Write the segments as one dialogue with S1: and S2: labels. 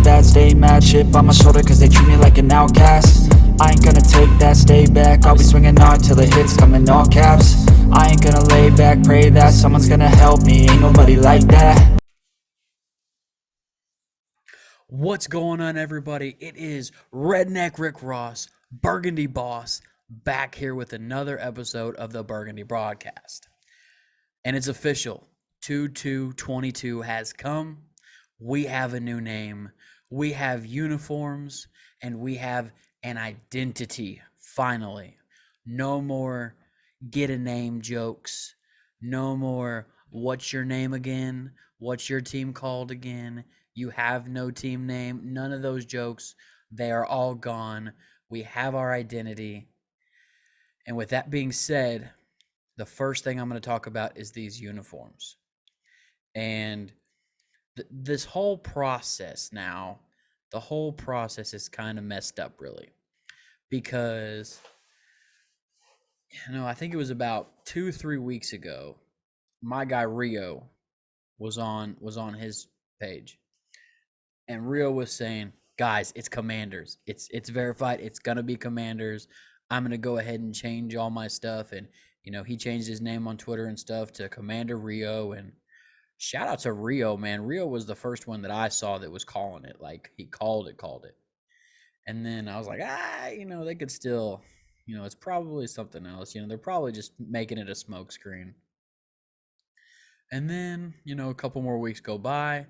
S1: that, stay mad, chip on my shoulder cause they treat me like an outcast. I ain't gonna take that, stay back, I'll be swinging hard till the hits come in all caps. I ain't gonna lay back, pray that someone's gonna help me, ain't nobody like that.
S2: What's going on, everybody? It is Redneck Rick Ross, Burgandy Boss, back here with another episode of the Burgandy Broadcast. And it's official. 2/2/22 has come. We have a new name. We have uniforms, and we have an identity, finally. No more get a name jokes. No more what's your name again? What's your team called again? You have no team name. None of those jokes. They are all gone. We have our identity. And with that being said, the first thing I'm going to talk about is these uniforms. And this whole process now, the whole process is kind of messed up, really. Because, I think it was about 2-3 weeks ago, my guy Rio was on his page. And Rio was saying, guys, it's Commanders. It's verified. It's going to be Commanders. I'm going to go ahead and change all my stuff. And, he changed his name on Twitter and stuff to Commander Rio. And shout out to Rio, man. Rio was the first one that I saw that was calling it. Like, he called it. And then I was like, they could still, it's probably something else. They're probably just making it a smokescreen. And then, a couple more weeks go by.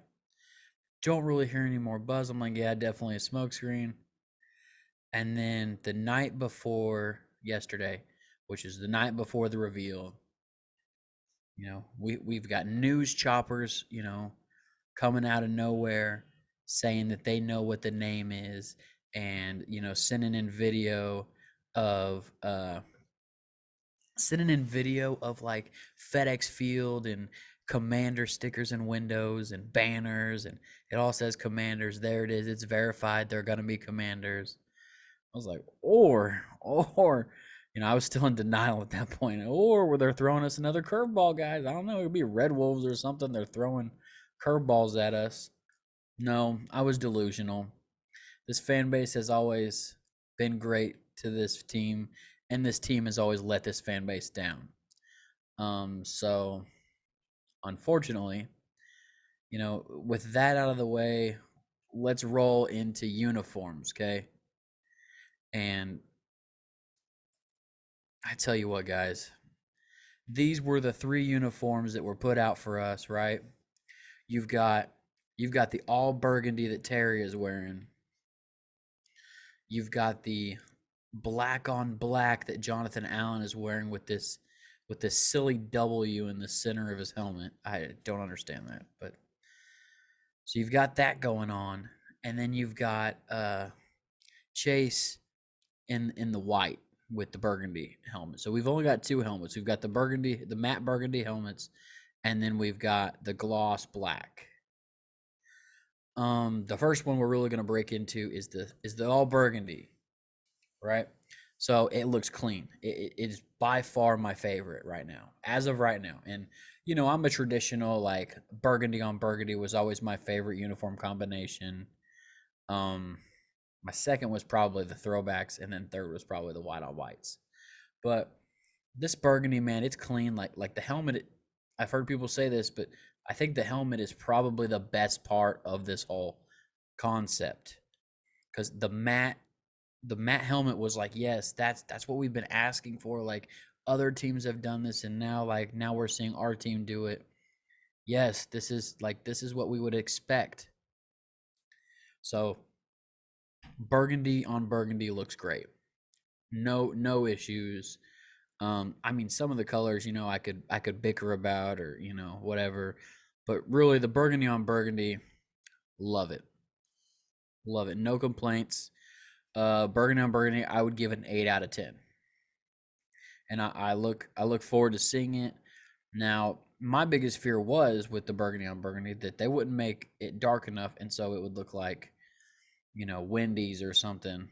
S2: Don't really hear any more buzz. I'm like, yeah, definitely a smokescreen. And then the night before yesterday, which is the night before the reveal, we've got news choppers, coming out of nowhere saying that they know what the name is, and sending in video of like FedEx Field and Commander stickers and windows and banners, and it all says Commanders. There it is. It's verified. They're gonna be Commanders. I was like, or I was still in denial at that point. Or were they throwing us another curveball, guys? I don't know. It would be Red Wolves or something. They're throwing curveballs at us. No, I was delusional. This fan base has always been great to this team, and this team has always let this fan base down. So unfortunately, with that out of the way, let's roll into uniforms, okay? And I tell you what, guys, these were the 3 uniforms that were put out for us, right? You've got the all burgundy that Terry is wearing. You've got the black on black that Jonathan Allen is wearing with this silly W in the center of his helmet. I don't understand that, but so you've got that going on, and then you've got Chase in the white with the burgundy helmet. So we've only got 2 helmets. We've got the matte burgundy helmets, and then we've got the gloss black. The first one we're really going to break into is the all burgundy, right? So it looks clean. It is by far my favorite right now, as of right now. And I'm a traditional, like, burgundy on burgundy was always my favorite uniform combination. My second was probably the throwbacks, and then third was probably the white on whites. But this burgundy, man, it's clean. Like the helmet, I've heard people say this, but I think the helmet is probably the best part of this whole concept, because the matte helmet was like, yes, that's what we've been asking for. Like, other teams have done this, and now we're seeing our team do it. Yes, this is what we would expect. So burgundy on burgundy looks great. No issues. Some of the colors, I could bicker about, or whatever, but really the burgundy on burgundy, love it. No complaints. Burgundy on burgundy, I would give it an 8 out of 10. And I look forward to seeing it. Now, my biggest fear was with the burgundy on burgundy that they wouldn't make it dark enough, and so it would look like, Wendy's or something,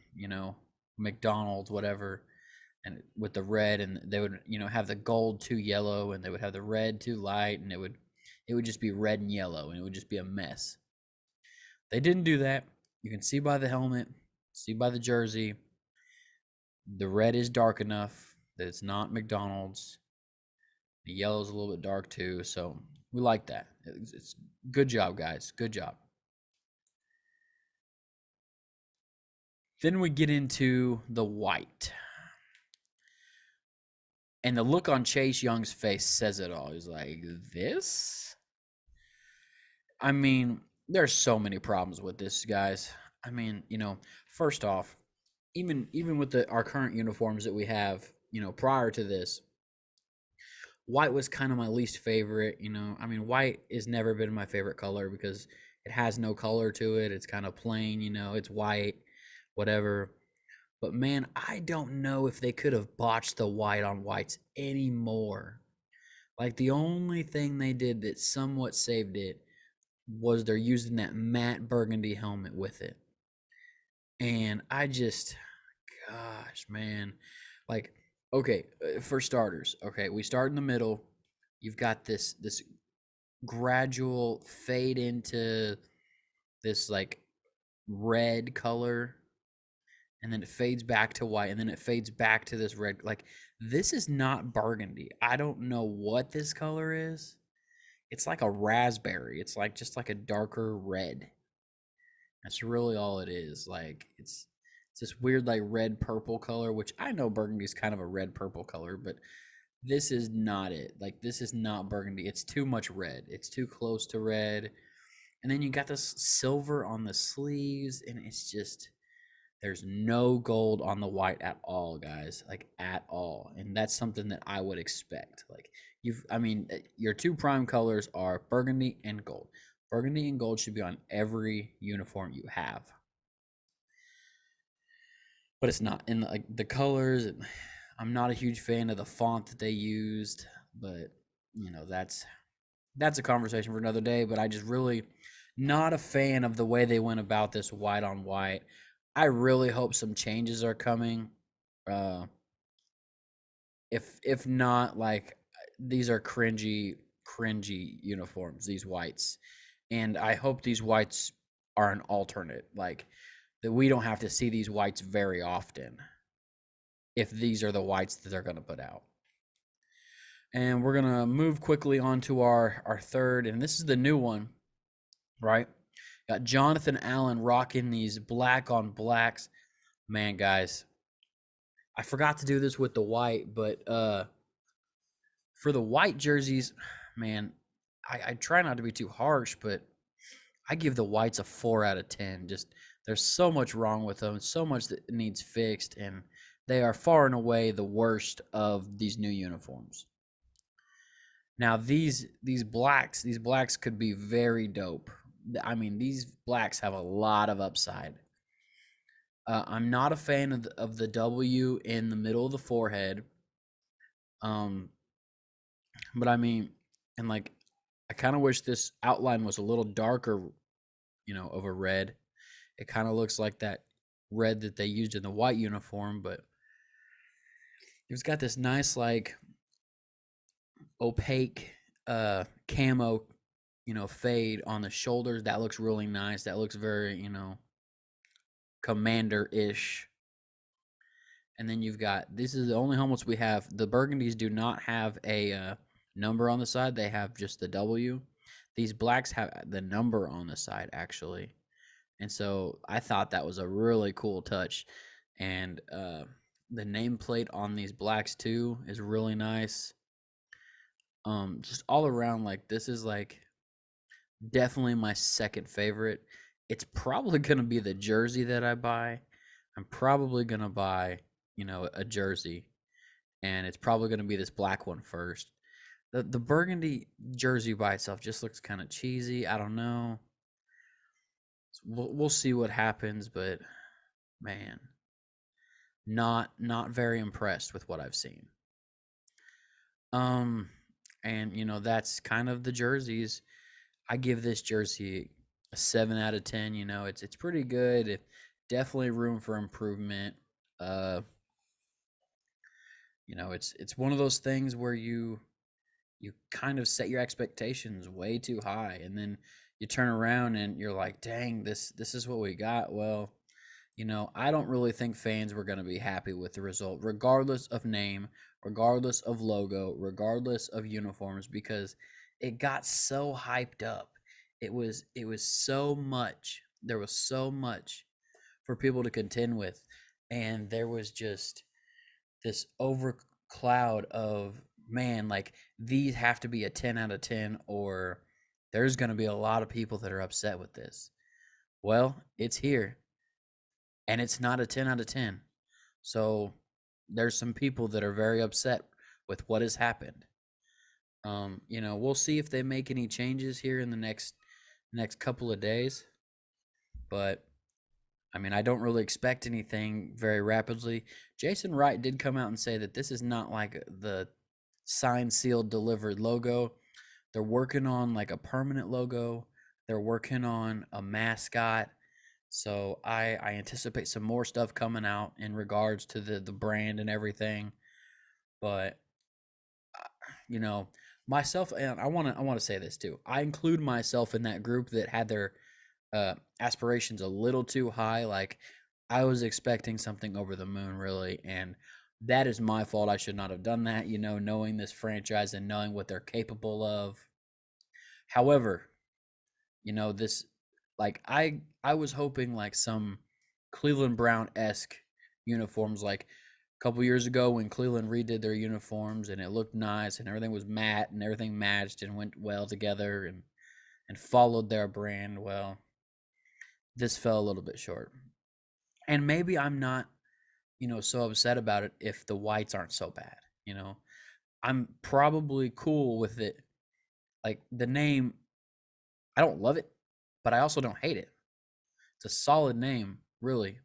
S2: McDonald's, whatever, and with the red, and they would, have the gold too yellow, and they would have the red too light, and it would just be red and yellow, and it would just be a mess. They didn't do that. You can see by the helmet, see by the jersey. The red is dark enough that it's not McDonald's. The yellow is a little bit dark too, so we like that. It's good job, guys. Good job. Then we get into the white. And the look on Chase Young's face says it all. He's like, this? I mean, there's so many problems with this, guys. I mean, first off, even with our current uniforms that we have, prior to this, white was kind of my least favorite. I mean, white has never been my favorite color because it has no color to it. It's kind of plain, it's white, whatever. But man, I don't know if they could have botched the white on whites anymore. Like, the only thing they did that somewhat saved it was they're using that matte burgundy helmet with it. And gosh, man. Like, okay, for starters, okay, we start in the middle. You've got this gradual fade into this like red color, and then it fades back to white, and then it fades back to this red. Like, this is not burgundy. I don't know what this color is. It's like a raspberry. It's like just like a darker red. That's really all it is. Like, it's this weird like red purple color, which I know burgundy is kind of a red purple color, but this is not it. Like, this is not burgundy. It's too much red. It's too close to red. And then you got this silver on the sleeves, and it's just, there's no gold on the white at all, guys. Like, at all. And that's something that I would expect. Like, your two prime colors are burgundy and gold. Burgundy and gold should be on every uniform you have. But it's not. And like the colors, I'm not a huge fan of the font that they used, but that's a conversation for another day. But I just really not a fan of the way they went about this white on white. I really hope some changes are coming. If not, like, these are cringy uniforms, these whites. And I hope these whites are an alternate, like, that we don't have to see these whites very often if these are the whites that they're going to put out. And we're going to move quickly on to our third, and this is the new one, right? Got Jonathan Allen rocking these black on blacks. Man, guys, I forgot to do this with the white, but for the white jerseys, man, I try not to be too harsh, but I give the whites a 4 out of 10. Just, there's so much wrong with them, so much that needs fixed, and they are far and away the worst of these new uniforms. Now, these blacks could be very dope. I mean, these blacks have a lot of upside. I'm not a fan of the W in the middle of the forehead. But I mean, and like, I kind of wish this outline was a little darker, of a red. It kind of looks like that red that they used in the white uniform, but it's got this nice like opaque camo, fade on the shoulders. That looks really nice. That looks very, commander-ish. And then you've got, this is the only helmets we have. The burgundies do not have a number on the side. They have just the W. These blacks have the number on the side, actually. And so I thought that was a really cool touch. And the nameplate on these blacks too is really nice. Just all around, like, this is like definitely my second favorite. It's probably gonna be the jersey that I buy. I'm probably gonna buy, a jersey, and it's probably gonna be this black one first. The burgundy jersey by itself just looks kind of cheesy. I don't know. We'll see what happens, but man, not very impressed with what I've seen. And that's kind of the jerseys. I give this jersey a 7 out of 10. It's pretty good. Definitely room for improvement. It's one of those things where you kind of set your expectations way too high, and then you turn around and you're like, dang, this is what we got. Well, I don't really think fans were going to be happy with the result, regardless of name, regardless of logo, regardless of uniforms, because it got so hyped up. It was so much. There was so much for people to contend with, and there was just this over cloud of, man, like, these have to be a 10 out of 10, or there's going to be a lot of people that are upset with this. Well, it's here, and it's not a 10 out of 10. So there's some people that are very upset with what has happened. We'll see if they make any changes here in the next couple of days, but I mean, I don't really expect anything very rapidly. Jason Wright did come out and say that this is not like the signed, sealed, delivered logo. They're working on like a permanent logo. They're working on a mascot. So I anticipate some more stuff coming out in regards to the brand and everything. But you know, myself, and I want to say this too. I include myself in that group that had their aspirations a little too high. Like, I was expecting something over the moon, really, and that is my fault. I should not have done that. Knowing this franchise and knowing what they're capable of. However, this, like, I was hoping like some Cleveland Brown-esque uniforms, like a couple years ago when Cleveland redid their uniforms and it looked nice and everything was matte and everything matched and went well together and followed their brand. Well, this fell a little bit short. And maybe I'm not, so upset about it if the whites aren't so bad. I'm probably cool with it. Like, the name, I don't love it, but I also don't hate it. It's a solid name, really.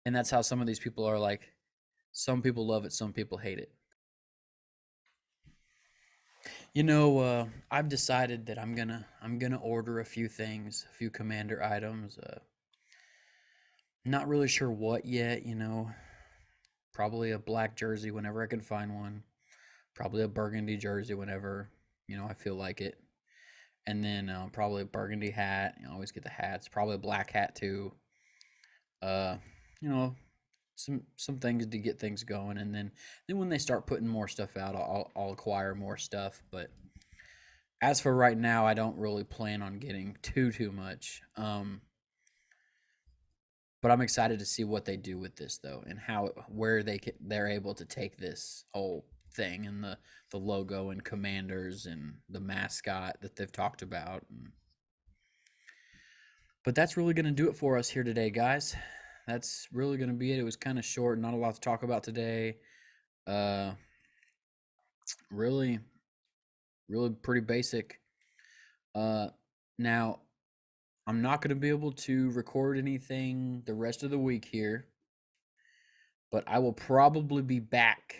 S2: And that's how some of these people are. Like, some people love it, some people hate it. I've decided that I'm gonna order a few things, a few Commander items. Not really sure what yet. Probably a black jersey whenever I can find one. Probably a burgundy jersey whenever I feel like it. And then probably a burgundy hat. Always get the hats. Probably a black hat too. Uh, you know, some things to get things going, and then when they start putting more stuff out, I'll acquire more stuff. But as for right now, I don't really plan on getting too much. But I'm excited to see what they do with this though, and where they're able to take this whole thing and the logo and commanders and the mascot that they've talked about. But that's really going to do it for us here today, guys. That's really going to be it. It was kind of short, not a lot to talk about today. Uh, really, really pretty basic. Now, I'm not going to be able to record anything the rest of the week here, but I will probably be back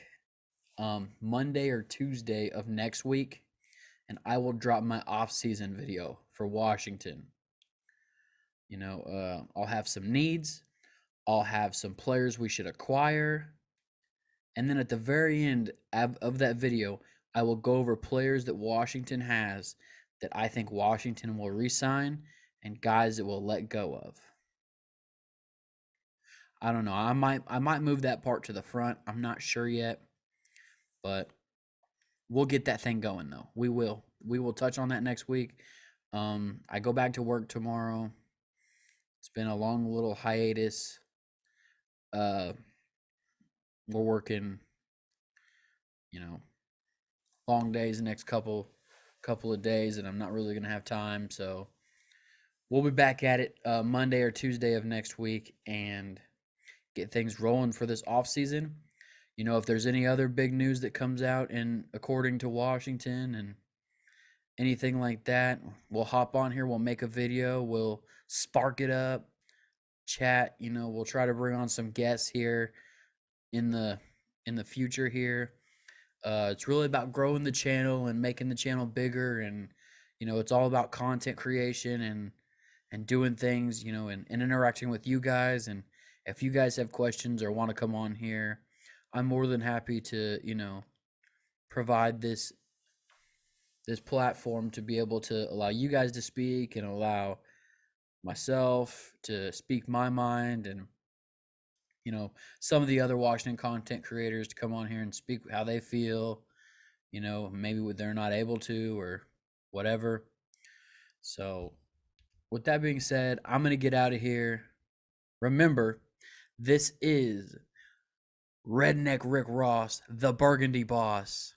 S2: Monday or Tuesday of next week, and I will drop my off-season video for Washington. I'll have some needs. I'll have some players we should acquire. And then at the very end of that video, I will go over players that Washington has that I think Washington will re-sign and guys that will let go of. I don't know. I might move that part to the front. I'm not sure yet. But we'll get that thing going though. We will. We will touch on that next week. I go back to work tomorrow. It's been a long little hiatus. We're working, long days the next couple of days, and I'm not really gonna have time. So we'll be back at it Monday or Tuesday of next week and get things rolling for this off season. If there's any other big news that comes out and according to Washington and anything like that, we'll hop on here. We'll make a video. We'll spark it up, chat. We'll try to bring on some guests here in the future here. It's really about growing the channel and making the channel bigger, and it's all about content creation and doing things, and interacting with you guys. And if you guys have questions or want to come on here, I'm more than happy to provide this this platform to be able to allow you guys to speak and allow myself to speak my mind, and some of the other Washington content creators to come on here and speak how they feel. Maybe they're not able to or whatever. So with that being said, I'm going to get out of here. Remember, this is Redneck Rick Ross, the Burgandy Boss.